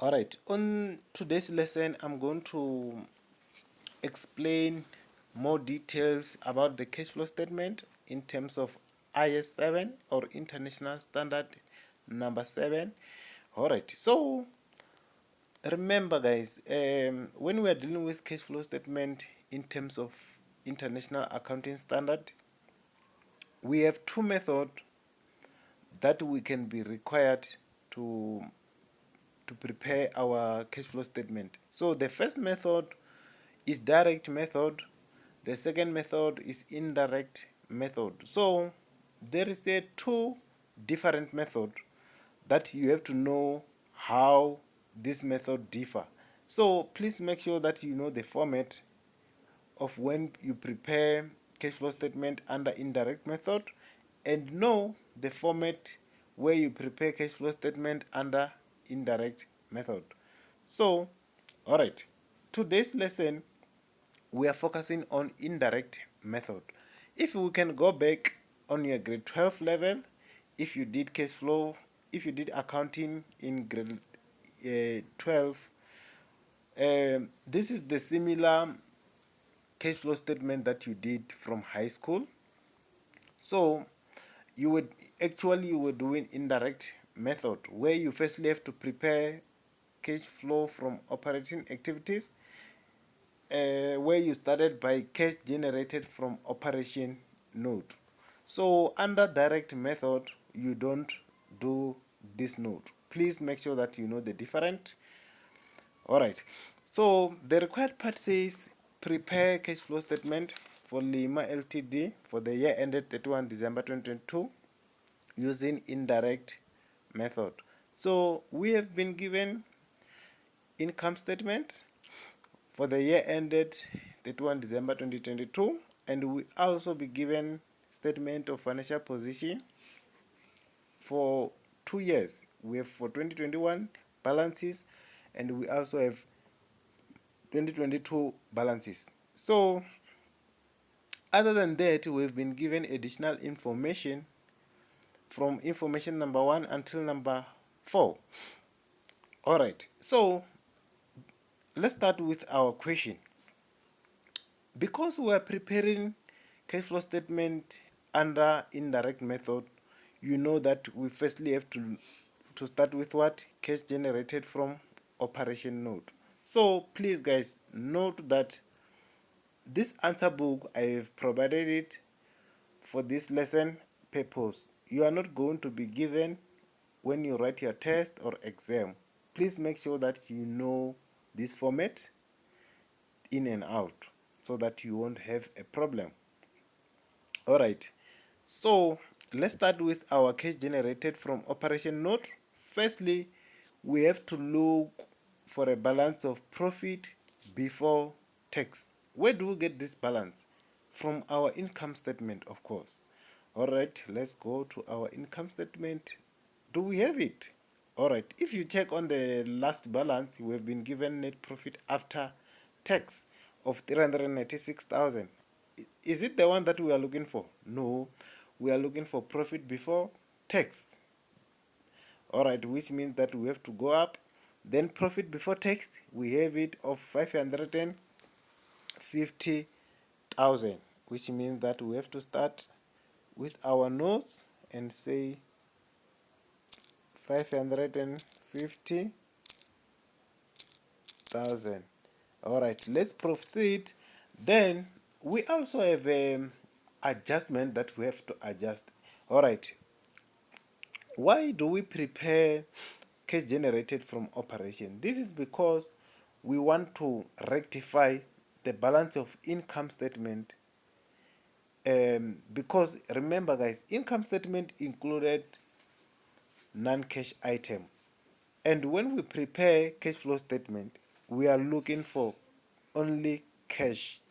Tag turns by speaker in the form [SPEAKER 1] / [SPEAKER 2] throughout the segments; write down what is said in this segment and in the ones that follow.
[SPEAKER 1] Alright, on today's lesson, I'm going to explain more details about the cash flow statement in terms of IAS.7 or International Standard number 7. Alright, so remember guys, when we are dealing with cash flow statement in terms of International Accounting Standard, we have two methods that we can be required to prepare our cash flow statement. So the first method is direct method, the second method is indirect method. So there is a two different method that you have to know how this method differ. So please make sure that you know the format of when you prepare cash flow statement under indirect method, and know the format where you prepare cash flow statement under indirect method. So alright, today's lesson we are focusing on indirect method. If we can go back on your grade 12 level, if you did cash flow, if you did accounting in grade 12, this is the similar cash flow statement that you did from high school. So you were doing indirect method, where you firstly have to prepare cash flow from operating activities, where you started by cash generated from operation note. So under direct method you don't do this note. Please make sure that you know the different. Alright, so the required part says prepare cash flow statement for Lima Ltd for the year ended 31 December 2022 using indirect method. So we have been given income statement for the year ended 31 December 2022, and we also be given statement of financial position for 2 years. We have for 2021 balances, and we also have 2022 balances. So other than that, we've been given additional information from information number 1 until number 4. Alright, so let's start with our question. Because we are preparing cash flow statement under indirect method, you know that we firstly have to start with what? Cash generated from operation note. So please guys, note that this answer book, I have provided it for this lesson purpose. You are not going to be given when you write your test or exam. Please make sure that you know this format in and out, so that you won't have a problem. Alright, so let's start with our cash generated from operation note. Firstly, we have to look for a balance of profit before tax. Where do we get this balance? From our income statement, of course. Alright, let's go to our income statement. Do we have it? Alright, if you check on the last balance, we have been given net profit after tax of 396,000. Is it the one that we are looking for? No, we are looking for profit before tax. Alright, which means that we have to go up. Then profit before tax, we have it of 550,000, which means that we have to start with our notes and say 550,000. Alright, let's proceed. Then we also have adjustment that we have to adjust. Alright, why do we prepare cash generated from operation? This is because we want to rectify the balance of income statement, because remember guys, income statement included non-cash item, and when we prepare cash flow statement, we are looking for only cash.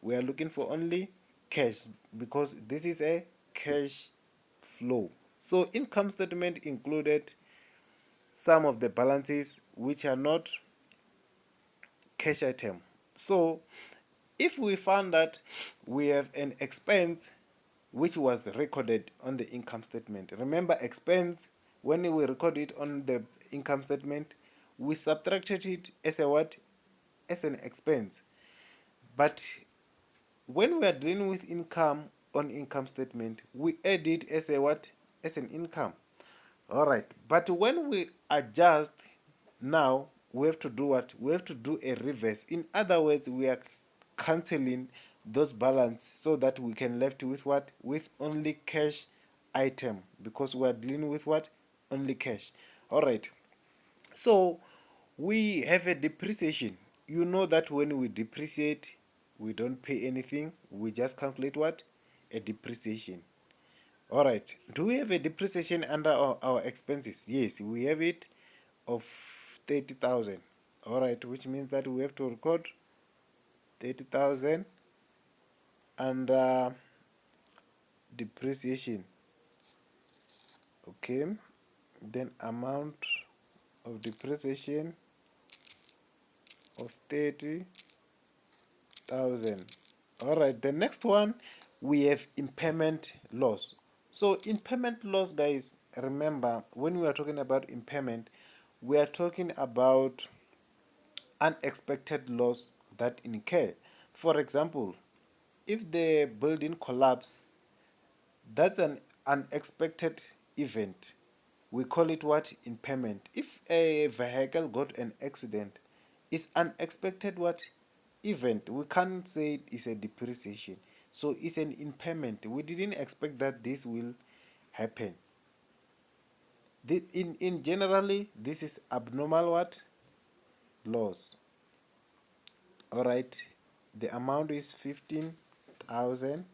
[SPEAKER 1] We are looking for only cash because this is a cash flow. So income statement included some of the balances which are not cash item. So if we found that we have an expense which was recorded on the income statement, remember expense, when we record it on the income statement, we subtracted it as a what? As an expense. But when we are dealing with income on income statement, we add it as a what? As an income. All right. But when we adjust, now we have to do what? We have to do a reverse. In other words, we are cancelling those balance so that we can left with what? With only cash item, because we are dealing with what? Only cash. All right. So we have a depreciation. You know that when we depreciate, we don't pay anything. We just calculate what? A depreciation. All right. Do we have a depreciation under our expenses? Yes, we have it of 30,000. All right, which means that we have to record 30,000 under depreciation. Okay. Then amount of depreciation of 30,000. All right. The next one, we have impairment loss. So impairment loss, guys, remember when we are talking about impairment, we are talking about unexpected loss that incur. For example, if the building collapse, that's an unexpected event. We call it what? Impairment. If a vehicle got an accident, it's unexpected what? Event. We can't say it is a depreciation. So it's an impairment. We didn't expect that this will happen. In generally, this is abnormal what? Loss. All right. The amount is 15,000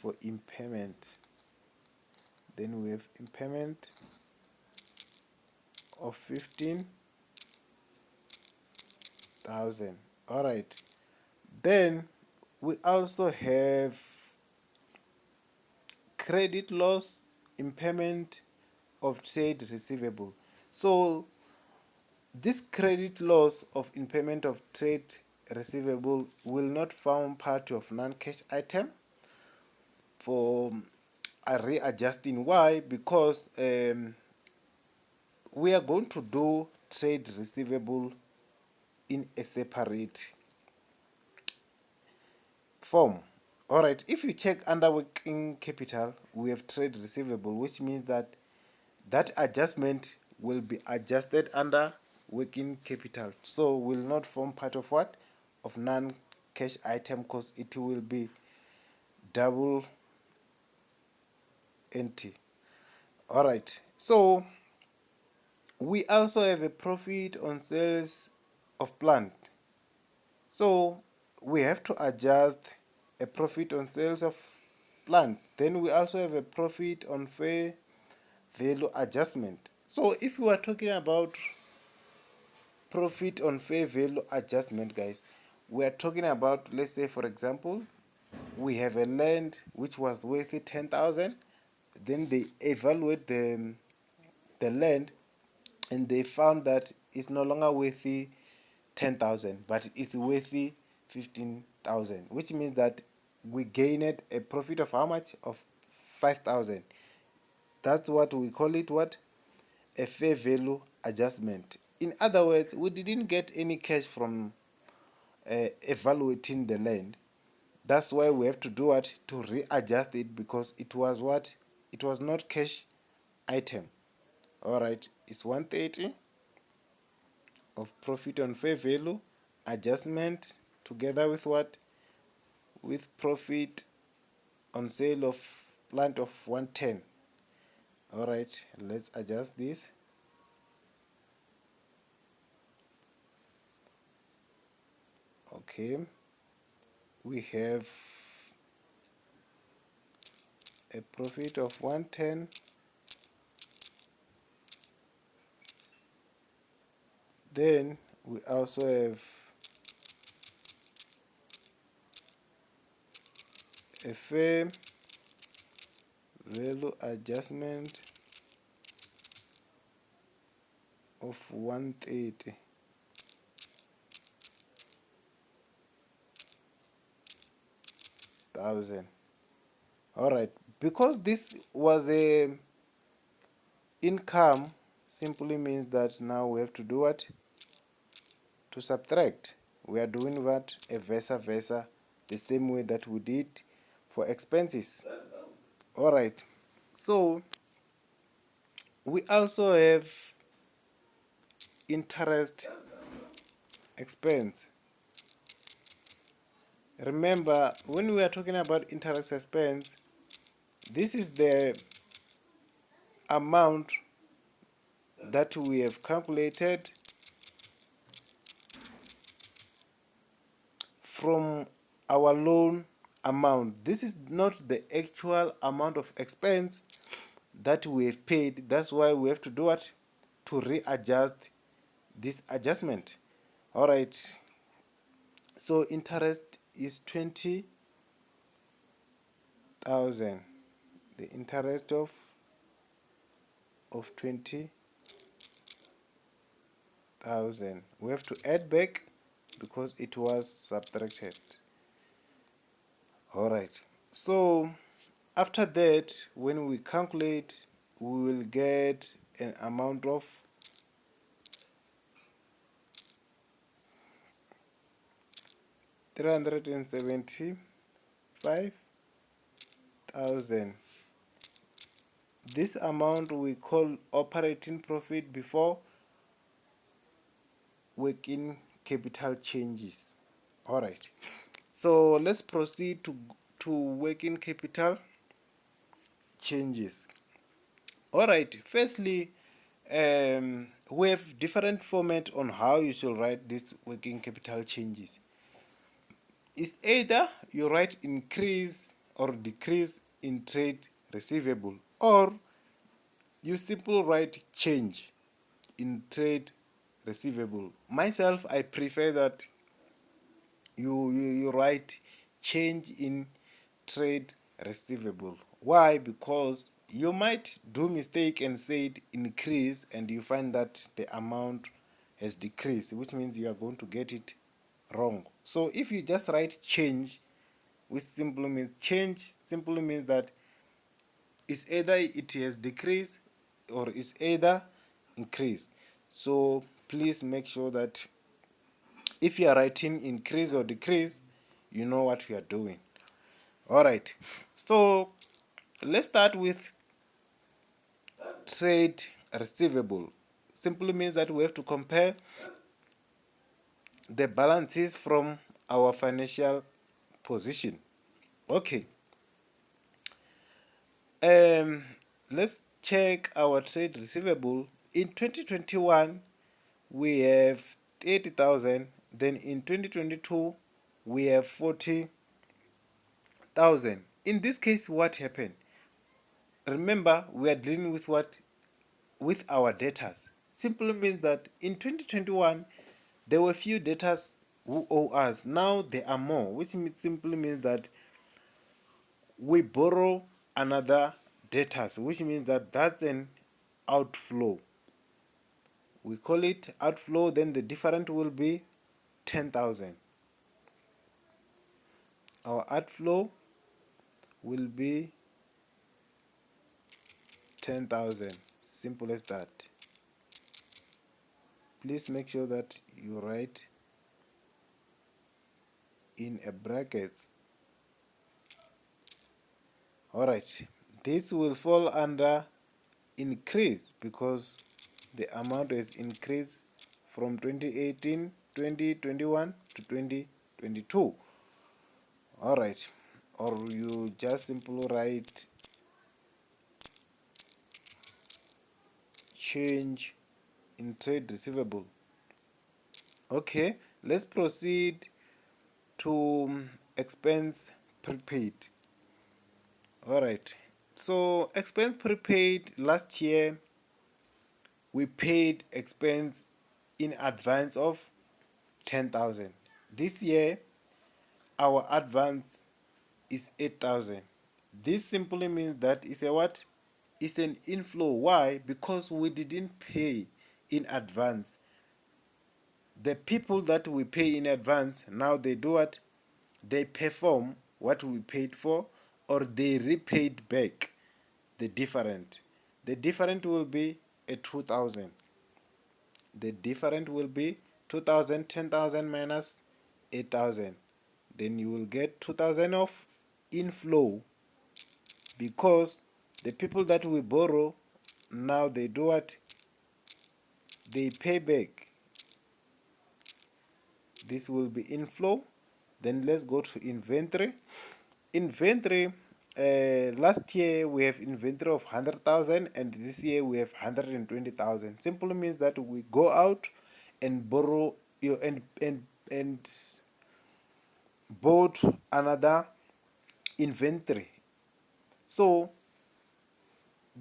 [SPEAKER 1] for impairment. Then we have impairment of 15,000. All right. Then we also have credit loss, impairment of trade receivable. So this credit loss of impairment of trade receivable will not form part of non-cash item for readjusting. Why? Because we are going to do trade receivable in a separate form. All right, if you check under working capital, we have trade receivable, which means that that adjustment will be adjusted under working capital, so will not form part of what? Of non-cash item, because it will be double entry. All right, so we also have a profit on sales of plant. So we have to adjust a profit on sales of plant. Then we also have a profit on fair value adjustment. So if we are talking about profit on fair value adjustment, guys, we are talking about, let's say for example, we have a land which was worth 10,000. Then they evaluate the land, and they found that it's no longer worth 10,000, but it's worth 15,000, which means that we gained a profit of how much? Of 5,000. That's what we call it what? A fair value adjustment. In other words, we didn't get any cash from evaluating the land. That's why we have to do what? To readjust it, because it was what? It was not cash item. All right, it's 130 of profit on fair value adjustment, together with what? With profit on sale of plant of 110. All right, let's adjust this. Okay, we have a profit of 110. Then we also have a fair value adjustment of 130,000. All right, because this was a income, simply means that now we have to do what? to subtract, we are doing what? A vice versa, the same way that we did for expenses. Alright, so we also have interest expense. Remember, when we are talking about interest expense, this is the amount that we have calculated from our loan amount. This is not the actual amount of expense that we have paid. That's why we have to do what? To readjust this adjustment. Alright, so interest is 20,000. The interest of 20,000. We have to add back because it was subtracted. Alright, so after that, when we calculate, we will get an amount of 375,000. This amount we call operating profit before working capital changes. Alright, so let's proceed to working capital changes. Alright, firstly, we have different format on how you should write these working capital changes. It's either you write increase or decrease in trade receivable, or you simply write change in trade receivable. Myself, I prefer that you write change in trade receivable. Why? Because you might do mistake and say it increase and you find that the amount has decreased, which means you are going to get it wrong. So if you just write change, which simply means change simply means that it's either it has decreased or it's either increased. So please make sure that if you are writing increase or decrease, you know what you are doing. Alright, so let's start with trade receivable. Simply means that we have to compare the balances from our financial position. Okay, let's check our trade receivable. In 2021 we have 30,000, then in 2022 we have 40,000. In this case, what happened? Remember, we are dealing with what? With our debtors. Simply means that in 2021 there were few debtors who owe us. Now there are more, which simply means that we borrow another debtors, which means that that's an outflow. We call it outflow. Then the difference will be 10,000. Our outflow will be 10,000. Simple as that. Please make sure that you write in a brackets. Alright, this will fall under increase because the amount has increased from 2018, 2021 to 2022. Alright, or you just simply write change in trade receivable. Okay, let's proceed to expense prepaid. Alright, so expense prepaid, last year we paid expense in advance of 10,000. This year our advance is 8,000. This simply means that it's a what? It's an inflow. Why? Because we didn't pay in advance. The people that we pay in advance, now they do what? They perform what we paid for, or they repaid back the different. The different will be a 2,000. The different will be 2,000, 10,000 minus 8,000. Then you will get 2,000 of inflow, because the people that we borrow now, they do what? They pay back. This will be inflow. Then let's go to inventory. Inventory, last year we have inventory of 100,000 and this year we have 120,000. Simply means that we go out and borrow and bought another inventory. So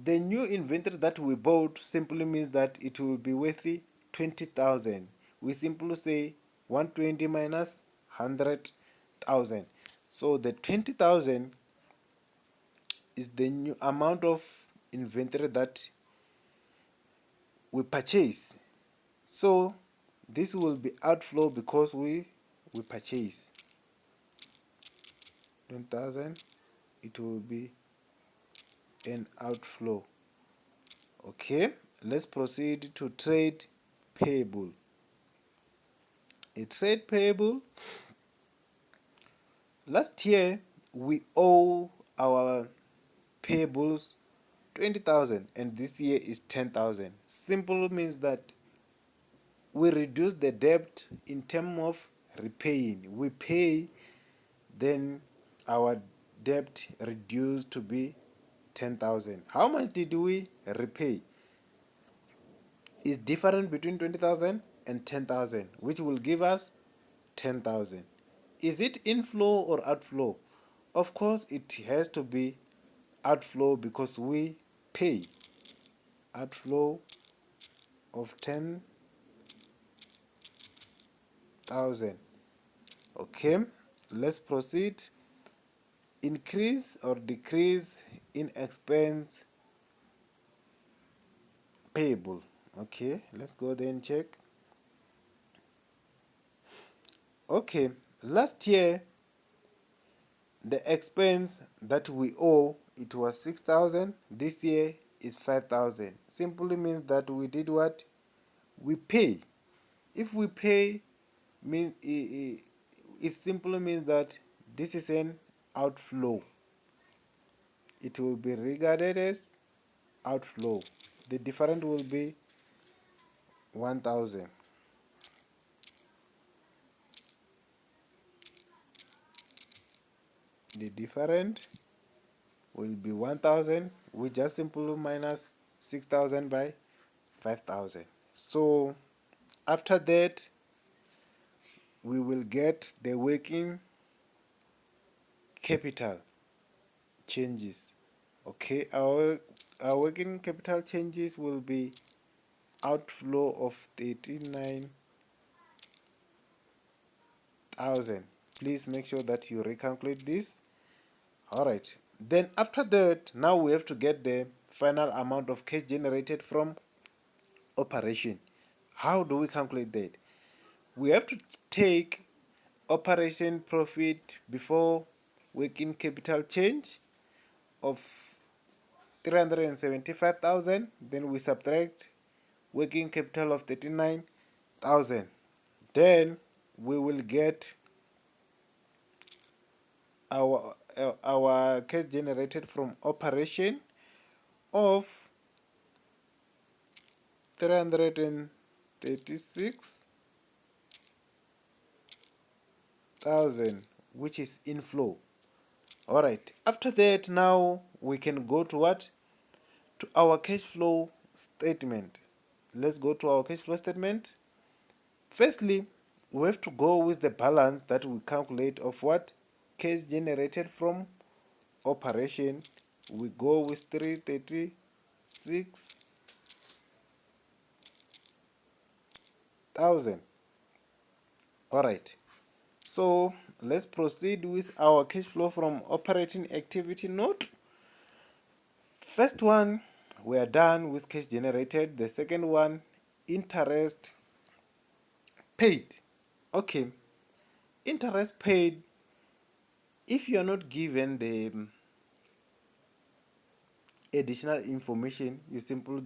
[SPEAKER 1] the new inventory that we bought simply means that it will be worth 20,000. We simply say 120 minus 100,000. So the 20,000 is the new amount of inventory that we purchase. So this will be outflow because we purchase 10,000. It will be an outflow. Okay, let's proceed to trade payable. A trade payable, last year we owe our payables 20,000 and this year is 10,000. Simple means that we reduce the debt in terms of repaying. We pay, then our debt reduced to be 10,000. How much did we repay? Is different between 20,000 and 10,000, which will give us 10,000. Is it inflow or outflow? Of course it has to be outflow because we pay. Outflow of 10,000. Okay, let's proceed. Increase or decrease in expense payable. Okay, let's go there and check. Okay, last year the expense that we owe, it was 6,000. This year is 5,000. Simply means that we did what? We pay. If we pay, it simply means that this is an outflow. It will be regarded as outflow. The difference will be 1,000. The difference will be 1,000. We just simply minus 6,000 by 5,000. So after that we will get the working capital changes. Okay, our working capital changes will be outflow of 39,000. Please make sure that you recalculate this. Alright, then after that, now we have to get the final amount of cash generated from operation. How do we calculate that? We have to take operation profit before working capital change of 375,000, then we subtract working capital of 39,000. Then we will get our cash generated from operation of 336,000, which is inflow. Alright, after that now we can go to what? To our cash flow statement. Let's go to our cash flow statement. Firstly, we have to go with the balance that we calculate of what? Cash generated from operation. We go with 336,000. Alright, so let's proceed with our cash flow from operating activity note. First one, we are done with cash generated. The second one, interest paid. Okay, interest paid, if you are not given the additional information, you simply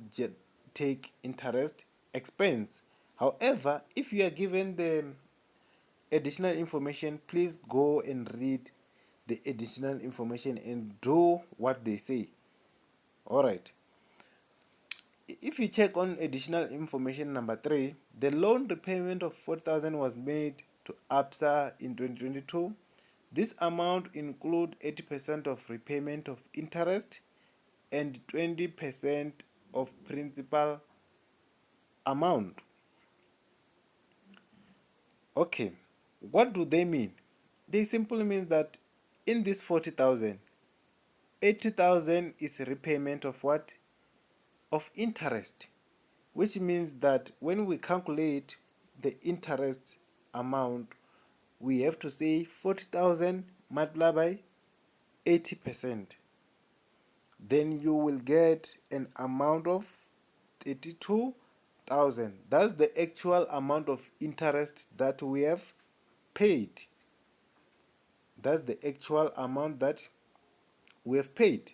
[SPEAKER 1] take interest expense. However, if you are given the additional information, please go and read the additional information and do what they say. All right. If you check on additional information number 3, the loan repayment of 40,000 was made to ABSA in 2022. This amount include 80% of repayment of interest and 20% of principal amount. Okay, what do they mean? They simply mean that in this 40,000, 80,000 is repayment of what? Of interest, which means that when we calculate the interest amount, we have to say 40,000 multiplied by 80%. Then you will get an amount of 32,000. That's the actual amount of interest that we have paid. That's the actual amount that we have paid.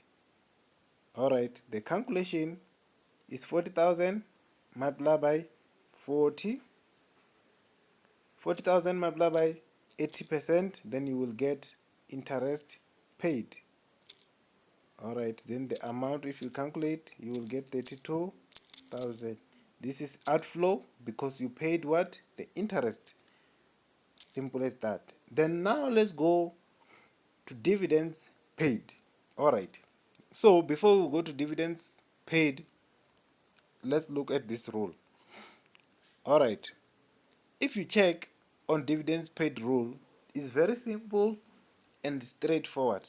[SPEAKER 1] All right, the calculation is 40,000 multiplied by 40,000 multiplied by 80%, then you will get interest paid. All right, then the amount, if you calculate, you will get 32,000. This is outflow because you paid what? The interest. Simple as that. Then now let's go to dividends paid. All right, so before we go to dividends paid, let's look at this rule. All right, if you check on dividends paid rule, it's very simple and straightforward.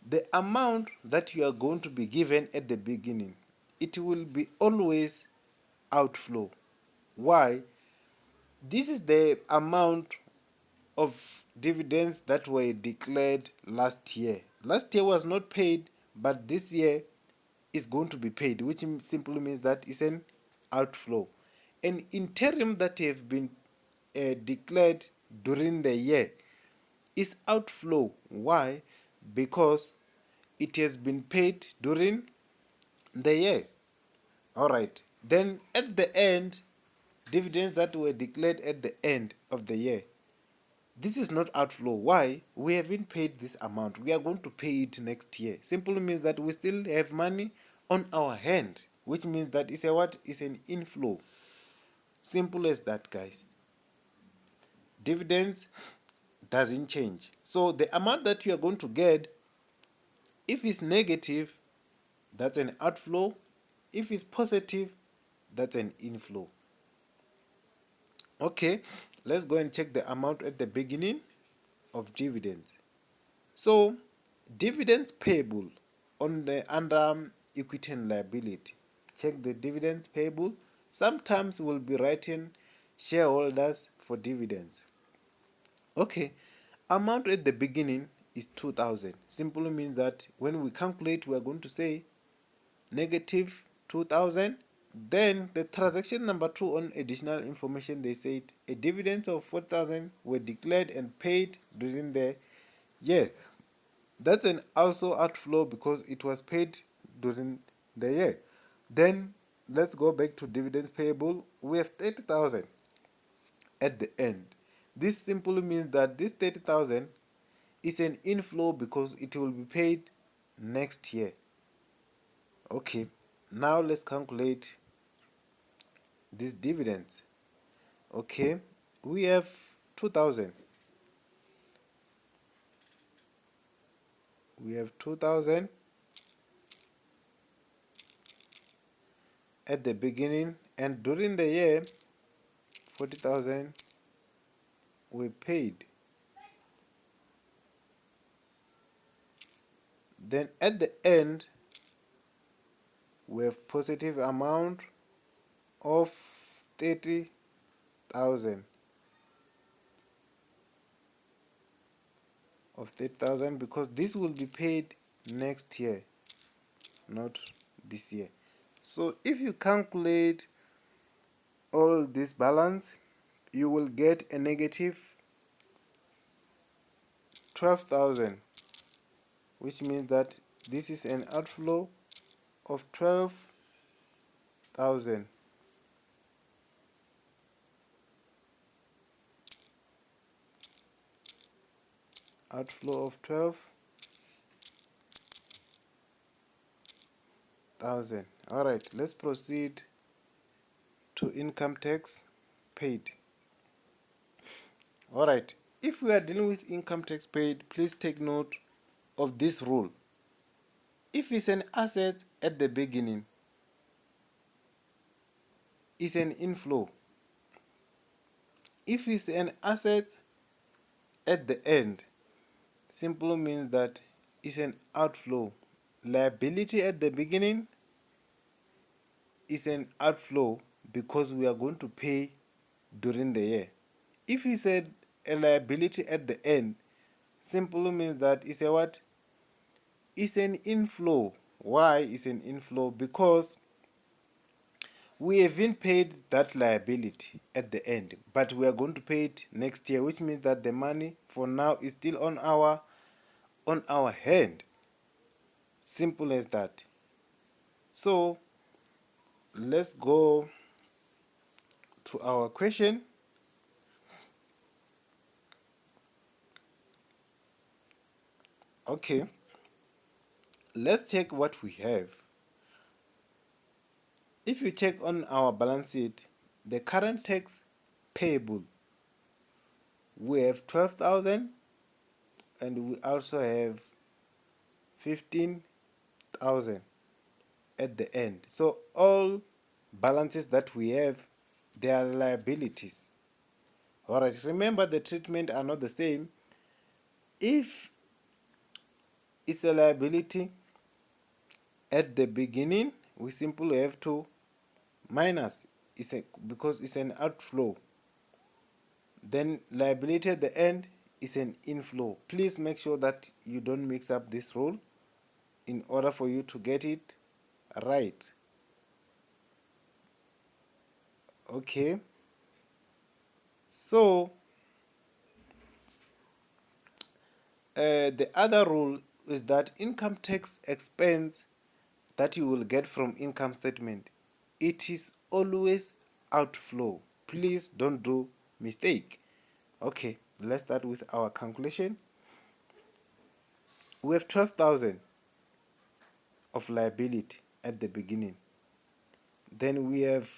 [SPEAKER 1] The amount that you are going to be given at the beginning, it will be always outflow. Why? This is the amount of dividends that were declared last year. Last year was not paid, but this year is going to be paid, which simply means that it's an outflow. An interim that have been declared during the year is outflow. Why? Because it has been paid during the year. All right. Then at the end, dividends that were declared at the end of the year, this is not outflow. Why? We haven't paid this amount. We are going to pay it next year. Simply means that we still have money on our hand, which means that it's a what? It's an inflow. Simple as that, guys. Dividends doesn't change. So the amount that you are going to get, if it's negative, that's an outflow. If it's positive, that's an inflow. Okay, let's go and check the amount at the beginning of dividends. So dividends payable on the under equity and liability. Check the dividends payable. Sometimes we'll be writing shareholders for dividends. Okay, amount at the beginning is 2,000. Simply means that when we calculate, we are going to say negative 2,000. Then the transaction number 2 on additional information, they said a dividend of 4,000 were declared and paid during the year. That's an also outflow because it was paid during the year. Then let's go back to dividends payable. We have 30,000 at the end. This simply means that this 30,000 is an inflow because it will be paid next year. Okay, now let's calculate these dividends. Okay, we have 2,000. We have 2,000 at the beginning, and during the year 40,000 we paid. Then at the end we have positive amount of 30,000 because this will be paid next year, not this year. So if you calculate all this balance, you will get a negative 12,000, which means that this is an outflow of 12,000. outflow of 12,000. All right, let's proceed to income tax paid. All right, if we are dealing with income tax paid, please take note of this rule. If it's an asset at the beginning, it's an inflow. If it's an asset at the end, simply means that it's an outflow. Liability at the beginning is an outflow because we are going to pay during the year. If it's a liability at the end, simply means that it's a what? It's an inflow. Why is an inflow? Because we haven't paid that liability at the end, but we are going to pay it next year, which means that the money for now is still on our hand. Simple as that. So let's go to our question. Okay, let's check what we have. If you check on our balance sheet, the current tax payable, we have 12,000 and we also have 15,000 at the end. So all balances that we have, they are liabilities. All right, remember the treatment are not the same. If it's a liability at the beginning, we simply have to minus because it's an outflow. Then liability at the end is an inflow. Please make sure that you don't mix up this rule in order for you to get it right. Okay, so the other rule is that income tax expense that you will get from income statement, it is always outflow. Please don't do mistake. Okay, let's start with our calculation. We have 12,000 of liability at the beginning. Then we have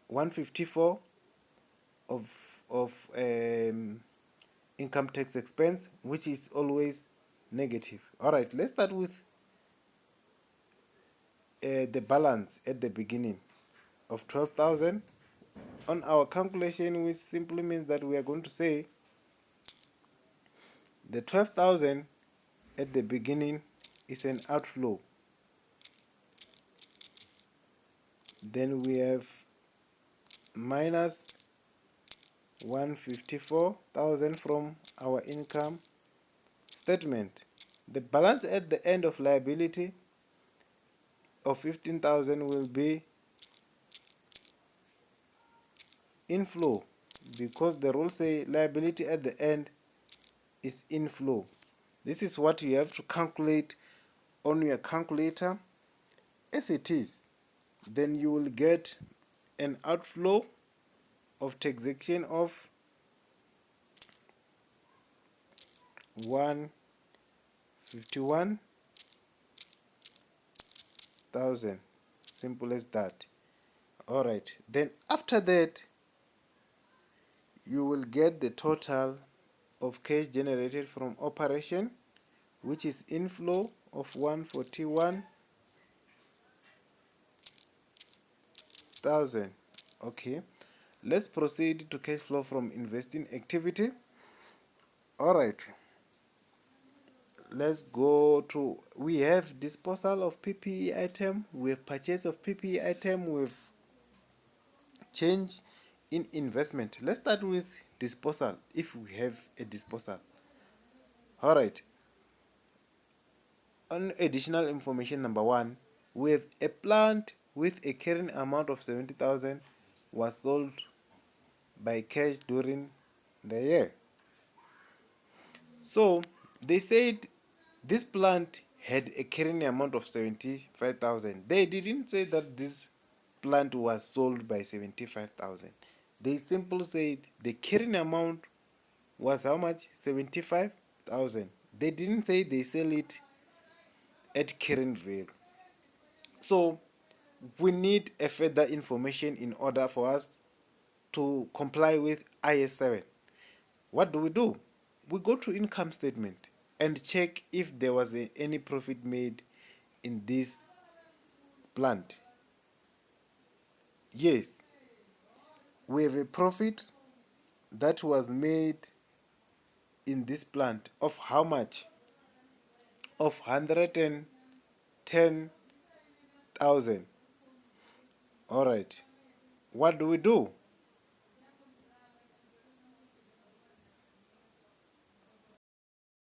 [SPEAKER 1] 154 of income tax expense, which is always negative. All right, let's start with the balance at the beginning of 12,000. On our calculation, which simply means that we are going to say the 12,000 at the beginning is an outflow. Then we have minus 154,000 from our income statement. The balance at the end of liability of 15,000 will be inflow because the rules say liability at the end is inflow. This is what you have to calculate on your calculator as it is. Then you will get an outflow of taxation of 151,000. Simple as that. All right, then after that you will get the total of cash generated from operation, which is inflow of 141,000. Okay, let's proceed to cash flow from investing activity. All right, let's go to, we have disposal of PPE item, we have purchase of PPE item, we have change in investment. Let's start with disposal if we have a disposal. All right, on additional information number 1, we have a plant with a carrying amount of 70,000 was sold by cash during the year. So they said this plant had a carrying amount of 75,000. They didn't say that this plant was sold by 75,000. They simply said the carrying amount was how much? 75. thousand. They didn't say they sell it at current value. So we need a further information in order for us to comply with IAS 7. What do? We go to income statement and check if there was any profit made in this plant. Yes, we have a profit that was made in this plant of how much? Of 110,000. All right. What do?